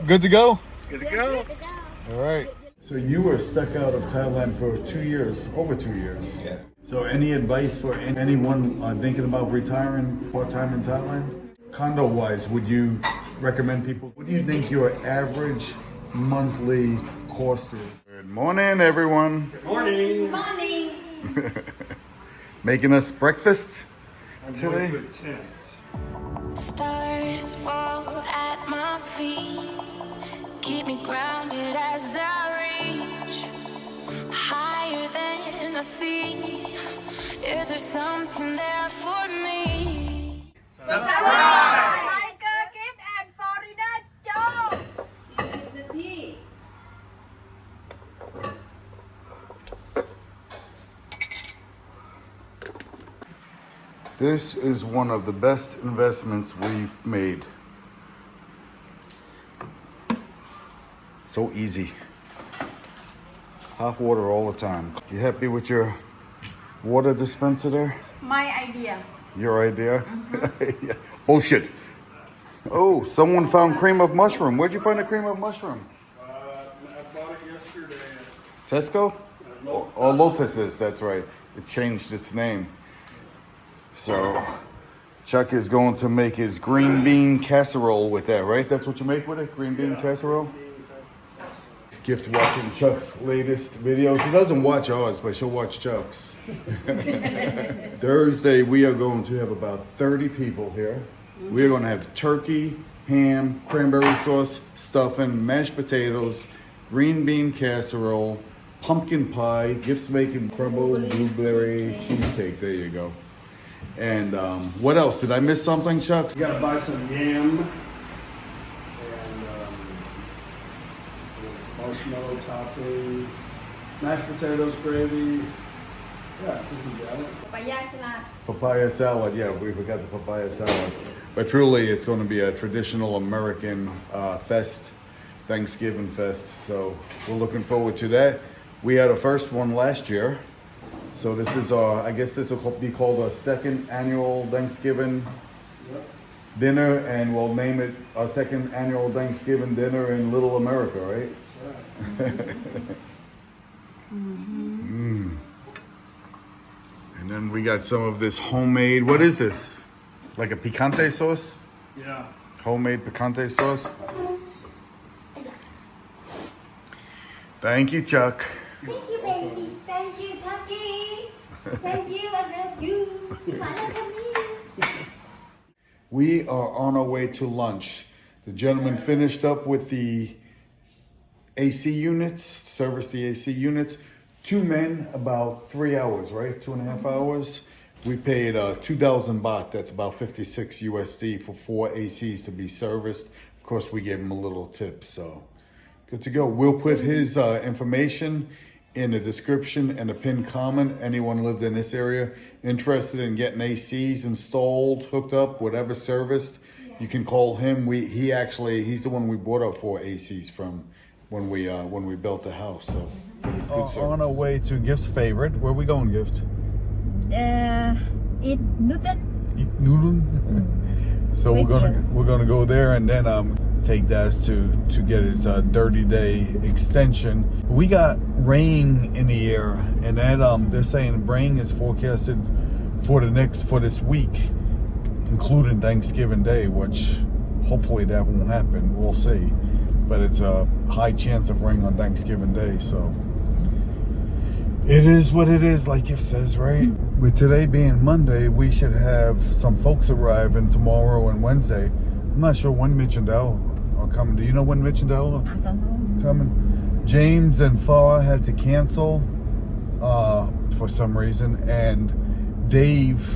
Good to go? Good to go. All right. So you were stuck out of Thailand for 2 years, over 2 years. Yeah. So any advice for anyone thinking about retiring part-time in Thailand? Condo-wise, would you recommend people? What do you think your average monthly cost is? Good morning, everyone. Morning. Morning. Making us breakfast today. Stars fall at my feet, keep me grounded as I reach higher than I see. Is there something there for me? Tiger Gift and Foreigner Joe 40 นาที This is one of the best investments we've made. So easy. Hot water all the time. You happy with your water dispenser there? My idea Your idea? Yeah. Bullshit. Oh, someone found cream of mushroom. Where'd you find the cream of mushroom? I bought it yesterday. Tesco? Or Lotus's, that's right. It changed its name. So, Chuck is going to make his green bean casserole with that, right? That's what you make with it? Green bean casserole? Gift watching Chuck's latest videos. She doesn't watch ours, but she'll watch Chuck's. Thursday, we are going to have about 30 people here. We are going to have turkey, ham, cranberry sauce, stuffing, mashed potatoes, green bean casserole, pumpkin pie, Gift's making crumble, blueberry cheesecake. There you go. And what else? Did I miss something, Chuck? You gotta buy some yam and marshmallow topping, mashed potatoes, gravy. Yeah, I think you got it. ปายาสลัด Papaya salad. Yeah, we forgot the papaya salad. But truly, it's going to be a traditional American fest, Thanksgiving fest. So we're looking forward to that. We had a first one last year. So this is our, I guess this will be called our second annual Thanksgiving dinner, and we'll name it our second annual Thanksgiving dinner in Little America, right? And then we got some of this homemade, what is this? Like a picante sauce? Yeah. Homemade picante sauce. Thank you, Chuck. Thank you baby Thank you Chucky Thank you I love you สายแล้วค่ะ We are on our way to lunch. The gentleman finished up with the AC units, serviced the AC units. 2 men, about 3 hours, right? 2.5 hours. We paid 2,000 baht, that's about 56 USD for 4 ACs to be serviced. Of course, we gave him a little tip, so good to go. We'll put his information in the description and a pinned comment. Anyone lived in this area interested in getting ACs installed, hooked up, whatever serviced, you can call him. He's the one we bought our 4 ACs from when we built the house. So on our way to Gift's favorite. Where are we going, Gift? Eat Newton Eat noodle. So we're gonna go there and then take Daz to get his 30-day extension. We got rain in the air, and that they're saying rain is forecasted for this week, including Thanksgiving Day, which hopefully that won't happen. We'll see, but it's a high chance of rain on Thanksgiving Day, so it is what it is, like it says, right? With today being Monday, we should have some folks arriving tomorrow and Wednesday. I'm not sure when Mitch and Dell are coming. Do you know when Mitch and Dell are coming? James and Farah had to cancel for some reason, and Dave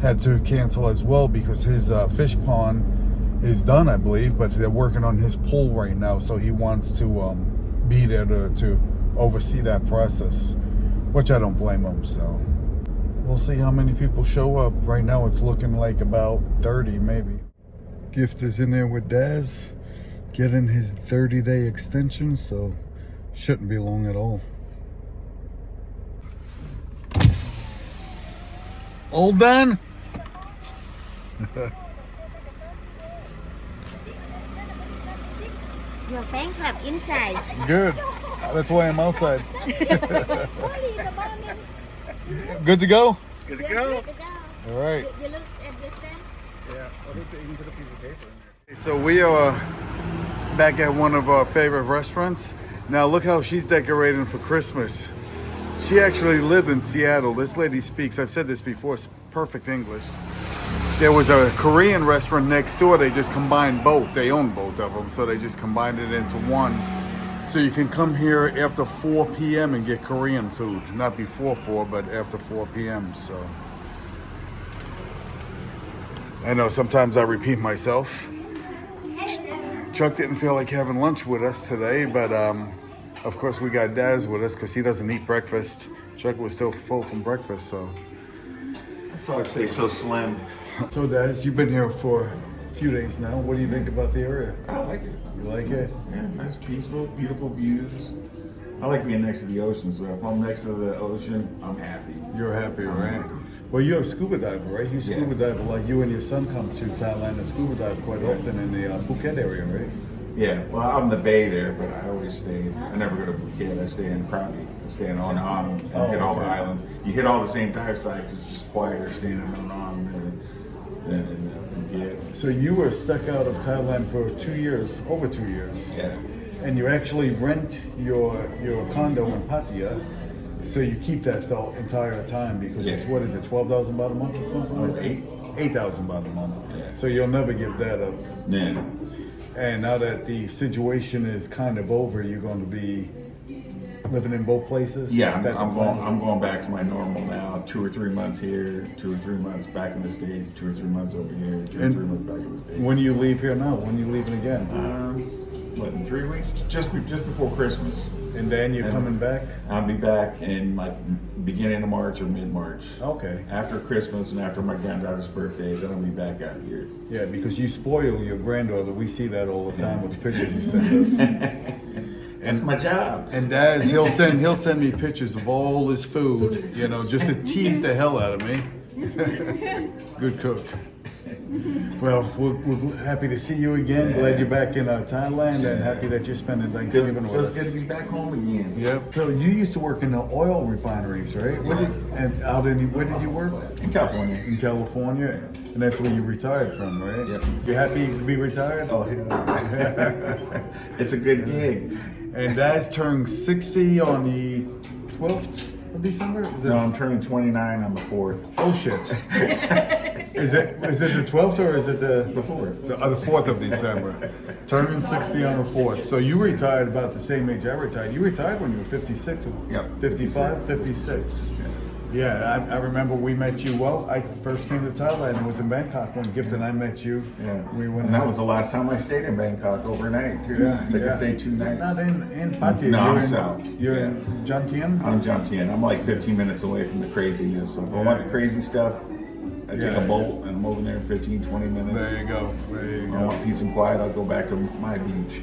had to cancel as well because his fish pond is done, I believe, but they're working on his pool right now, so he wants to be there to oversee that process, which I don't blame him. So we'll see how many people show up. Right now it's looking like about 30 maybe. Gift is in there with Daz getting his 30-day extension, so shouldn't be long at all. All done? your fan club inside. Good. That's why I'm outside. Holy, the morning. Good to go? Good to Good go. to go. All right. You look at the stand. Yeah, I'll even put a piece of paper in there. So we are back at one of our favorite restaurants. Now look how she's decorating for Christmas. She actually lived in Seattle. This lady speaks, I've said this before, perfect English. There was a Korean restaurant next door. They just combined both. They own both of them, so they just combined it into one. So you can come here after 4 p.m. and get Korean food. Not before 4, but after 4 p.m. So I know sometimes I repeat myself. Chuck didn't feel like having lunch with us today, but of course we got Daz with us because he doesn't eat breakfast. Chuck was still full from breakfast, so. That's why I say so slim. So Daz, you've been here for a few days now. What do you think about the area? I like it. You like it? Yeah, nice, peaceful, beautiful views. I like being next to the ocean, so if I'm next to the ocean, I'm happy. You're happy, right? Well, you're a scuba diver, right? You scuba dive like you and your son come to Thailand and scuba dive quite often in the Phuket area, right? Yeah, well, I'm in the bay there, but I always stay. I never go to Phuket. I stay in Krabi. I stay in Onam and hit all the okay. islands. You hit all the same dive sites. It's just quieter staying in Onam than in Phuket. So you were stuck out of Thailand for 2 years, over 2 years. Yeah. And you actually rent your condo in Pattaya, so you keep that the entire time because it's, Yeah. what is it, 12,000 baht a month or something like that? 8,000 baht a month. Yeah. So you'll never give that up. Yeah. And now that the situation is kind of over, you're going to be living in both places? Yeah, Is that the I'm plan? going back to my normal now. 2 or 3 months here, 2 or 3 months back in the States, 2 or 3 months over here, 2 or 3 And months back in the States. When do you leave here now? When are you leaving again? What, in 3 weeks? Just before Christmas. And then you're and- coming back? I'll be back in like beginning of March or mid-March. Okay. After Christmas and after my granddaughter's birthday, then I'll be back out here. Yeah, because you spoil your granddaughter. We see that all the time with the pictures you send us. That's my job. And Daz, he'll send me pictures of all his food, you know, just to tease the hell out of me. Good cook. Well, we're happy to see you again. Glad you're back in Thailand, and happy that you're spending Thanksgiving with Feels us. good to be back home again. Yep. So you used to work in the oil refineries, right? Where did you work? In California. In California, and that's where you retired from, right? Yep. You happy to be retired? Oh, hell yeah. It's a good gig. And Daz turned 60 on the 12th of December? Is it? No, I'm turning 29 on the 4th. Oh shit. Is it the 12th or is it the 4th. The 4th of December? Turning 60 on the 4th. So you retired about the same age I retired. You retired when you were 56 or Yep. 55, 56. Yeah, I remember we met you. Well, I first came to Thailand and was in Bangkok when Gift and I met you. Yeah. We went And that was the last time I stayed in Bangkok overnight, too. Yeah, I think yeah. I stayed 2 nights. Not in Pattaya. No, You're I'm in, south. You're Yeah. in Jomtien? I'm Jomtien. I'm like 15 minutes away from the craziness. So if I want the crazy stuff, I take Yeah. a boat and I'm over there in 15, 20 minutes. There you go. There you If I go. want peace and quiet, I'll go back to my beach.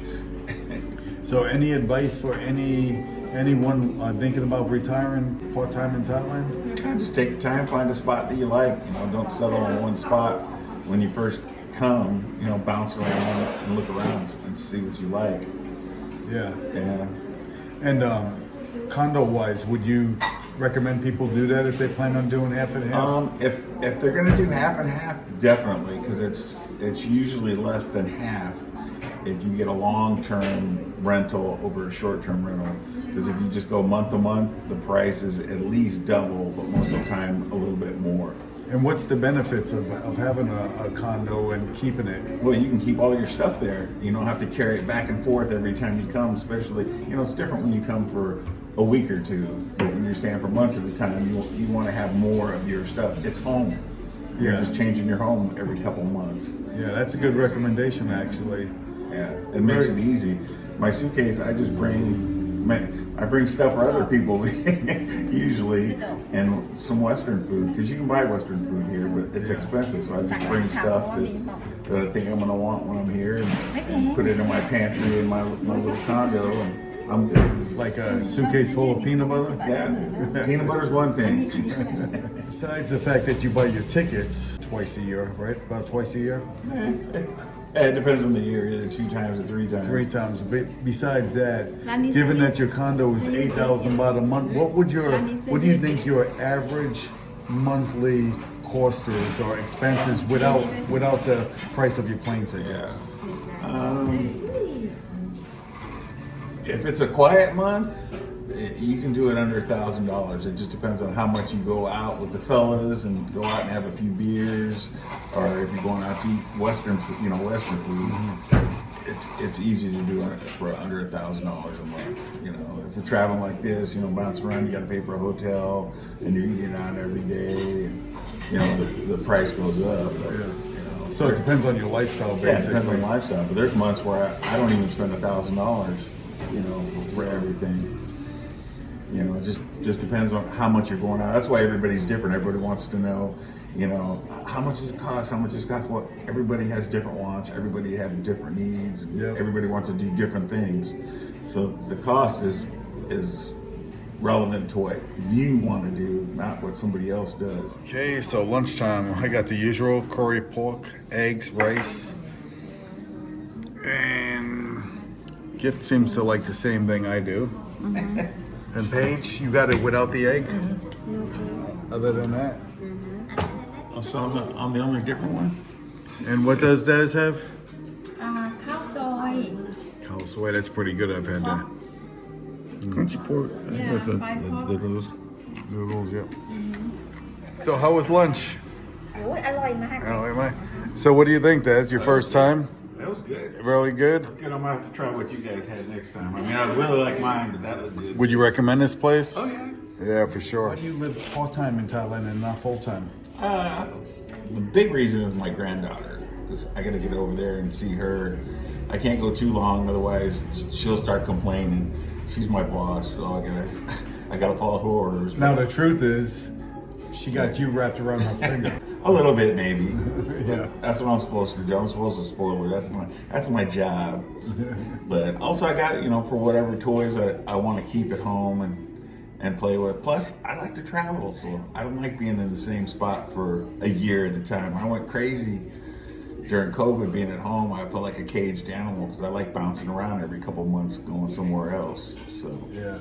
So, any advice for anyone thinking about retiring part-time in Thailand? Just take your time, find a spot that you like. You know, don't settle on one spot when you first come. You know, bounce around and look around and see what you like. Yeah. Yeah. And condo-wise, would you recommend people do that if they plan on doing half and half? If they're gonna do half and half, definitely, because it's usually less than half if you get a long-term rental over a short-term rental. Because if you just go month to month, the price is at least double, but most of the time a little bit more. And what's the benefits of having a condo and keeping it? Well, you can keep all your stuff there. You don't have to carry it back and forth every time you come, especially, you know, it's different when you come for a week or two. But when you're staying for months at a time, you want to have more of your stuff. It's home. You're Yeah. just changing your home every couple months. Yeah, that's a good recommendation, actually. Yeah, it makes it easy. My suitcase, I bring stuff for other people usually, and some Western food, because you can buy Western food here, but it's expensive. So I just bring stuff that I think I'm gonna want when I'm here, and put it in my pantry in my little condo, and I'm good. Like a suitcase full of peanut butter? Yeah, peanut butter's one thing. Besides the fact that you buy your tickets twice a year, right? About twice a year? It depends on the year, either 2 times or 3 times. 3 times. But besides that, Rani given Sari. that your condo is 8,000 baht a month, Rani Sari. what do you think your average monthly cost is or expenses without the price of your plane tickets? If it's a quiet month, you can do it under $1,000. It just depends on how much you go out with the fellas and go out and have a few beers, or if you're going out to eat Western food. It's easy to do it for under $1,000 a month. You know, if you're traveling like this, bouncing around, you got to pay for a hotel, and you're eating out every day. The price goes up. But, So it depends on your lifestyle, basically. yeah, it depends on the lifestyle. But there's months where I don't even spend $1,000. For everything. It just depends on how much you're going out. That's why everybody's different. Everybody wants to know, how much does it cost? How much does it cost? Well, everybody has different wants. Everybody has different needs. Yep. Everybody wants to do different things. So the cost is relevant to what you want to do, not what somebody else does. Okay, so lunchtime, I got the usual curry pork, eggs, rice, and Gift seems to like the same thing I do. And Paige, you got it without the egg? Other than that? So I'm the only different one? And what does Daz have? ข้าวซอย Khao soy, that's pretty good. I've had that. Crunchy pork. Yeah, That's fried pork. those. Noodles, yep. So how was lunch? โอ้ยอร่อยมาก Oh, am I? So what do you think, Daz? Your first time? That was good. Really good? Good. I'm gonna have to try what you guys had next time. I mean, I really like mine, but that looked good. Would you recommend this place? Oh yeah. Yeah, for sure. Why do you live part-time in Thailand and not full-time? The big reason is my granddaughter, because I got to get over there and see her. I can't go too long, otherwise she'll start complaining. She's my boss, so I gotta follow her orders. Now the truth is, she got you wrapped around her finger. A little bit, maybe. Yeah. That's what I'm supposed to do. I'm supposed to spoil her. That's my job. But also, I got for whatever toys I want to keep at home and play with. Plus, I like to travel, so I don't like being in the same spot for a year at a time. I went crazy during COVID being at home. I felt like a caged animal because I like bouncing around every couple months, going somewhere else. So Yeah.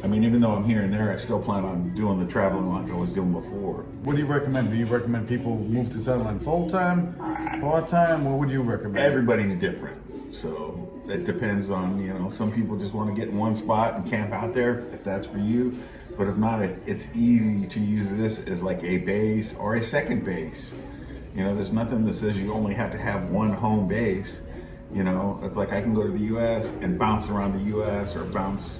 I mean, even though I'm here and there, I still plan on doing the traveling like I was doing before. What do you recommend? Do you recommend people move to Thailand full-time, part-time? What would you recommend? Everybody's different, so it depends on some people just want to get in one spot and camp out there if that's for you, but if not, it's easy to use this as like a base or a second base. There's nothing that says you only have to have one home base. It's like I can go to the U.S. and bounce around the U.S. or bounce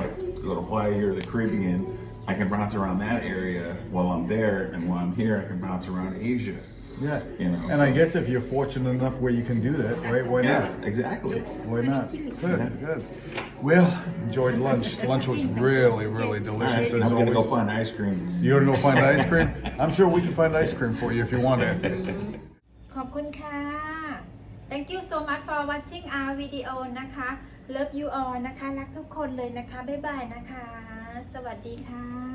like go to Hawaii or the Caribbean. I can bounce around that area while I'm there, and while I'm here I can bounce around Asia. Yeah. And I guess if you're fortunate enough where you can do that, right? Why not? Yeah, exactly. Why not? Good. Well, enjoyed lunch. Lunch was really, really delicious as I'm gonna go always. find ice cream. You're gonna go find ice cream? I'm sure we can find ice cream for you if you want it. ขอบคุณค่ะ Thank you so much for watching our video นะคะ Love you all นะคะ รักทุกคนเลยนะคะ บ๊ายบายนะคะ สวัสดีค่ะ